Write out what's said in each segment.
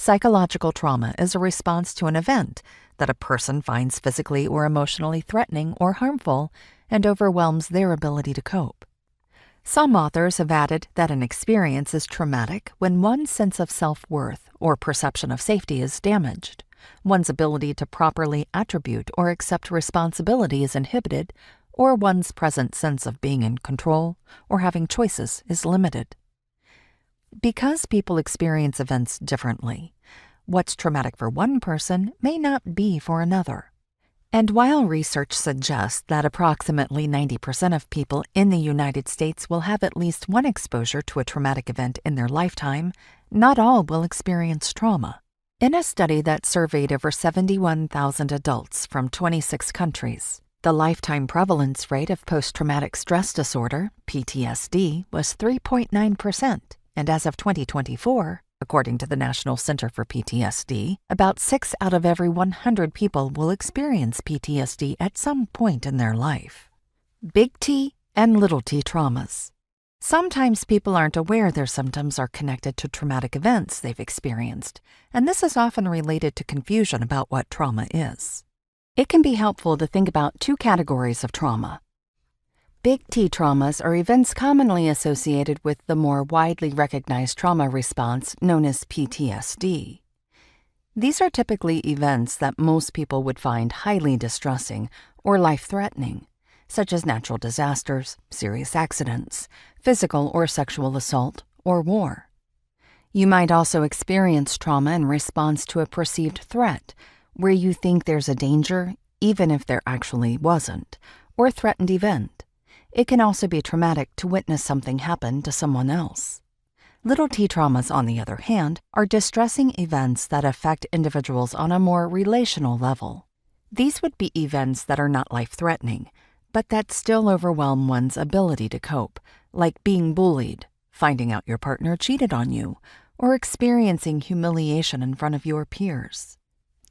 Psychological trauma is a response to an event that a person finds physically or emotionally threatening or harmful and overwhelms their ability to cope. Some authors have added that an experience is traumatic when one's sense of self-worth or perception of safety is damaged, one's ability to properly attribute or accept responsibility is inhibited, or one's present sense of being in control or having choices is limited. Because people experience events differently, what's traumatic for one person may not be for another. And while research suggests that approximately 90% of people in the United States will have at least one exposure to a traumatic event in their lifetime, not all will experience trauma. In a study that surveyed over 71,000 adults from 26 countries, the lifetime prevalence rate of post-traumatic stress disorder, PTSD, was 3.9%, and as of 2024, according to the National Center for PTSD, about 6 out of every 100 people will experience PTSD at some point in their life. Big T and little t traumas. Sometimes people aren't aware their symptoms are connected to traumatic events they've experienced, and this is often related to confusion about what trauma is. It can be helpful to think about 2 categories of trauma. Big T traumas are events commonly associated with the more widely recognized trauma response known as PTSD. These are typically events that most people would find highly distressing or life-threatening, such as natural disasters, serious accidents, physical or sexual assault, or war. You might also experience trauma in response to a perceived threat, where you think there's a danger, even if there actually wasn't, or a threatened event. It can also be traumatic to witness something happen to someone else. Little t traumas, on the other hand, are distressing events that affect individuals on a more relational level. These would be events that are not life-threatening, but that still overwhelm one's ability to cope, like being bullied, finding out your partner cheated on you, or experiencing humiliation in front of your peers.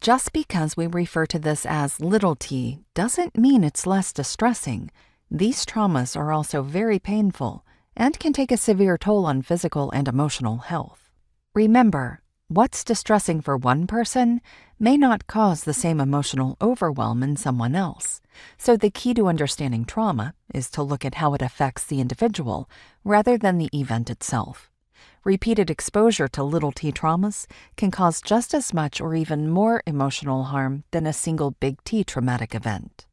Just because we refer to this as little t doesn't mean it's less distressing. These traumas are also very painful and can take a severe toll on physical and emotional health. Remember, what's distressing for one person may not cause the same emotional overwhelm in someone else, so the key to understanding trauma is to look at how it affects the individual rather than the event itself. Repeated exposure to little t traumas can cause just as much or even more emotional harm than a single big T traumatic event.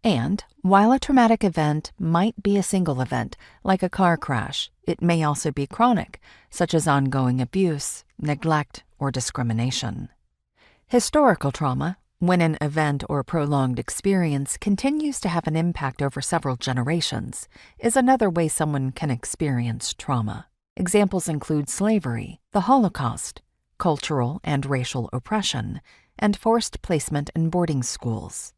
And while a traumatic event might be a single event, like a car crash, it may also be chronic, such as ongoing abuse, neglect, or discrimination. Historical trauma, when an event or prolonged experience continues to have an impact over several generations, is another way someone can experience trauma. Examples include slavery, the Holocaust, cultural and racial oppression, and forced placement in boarding schools.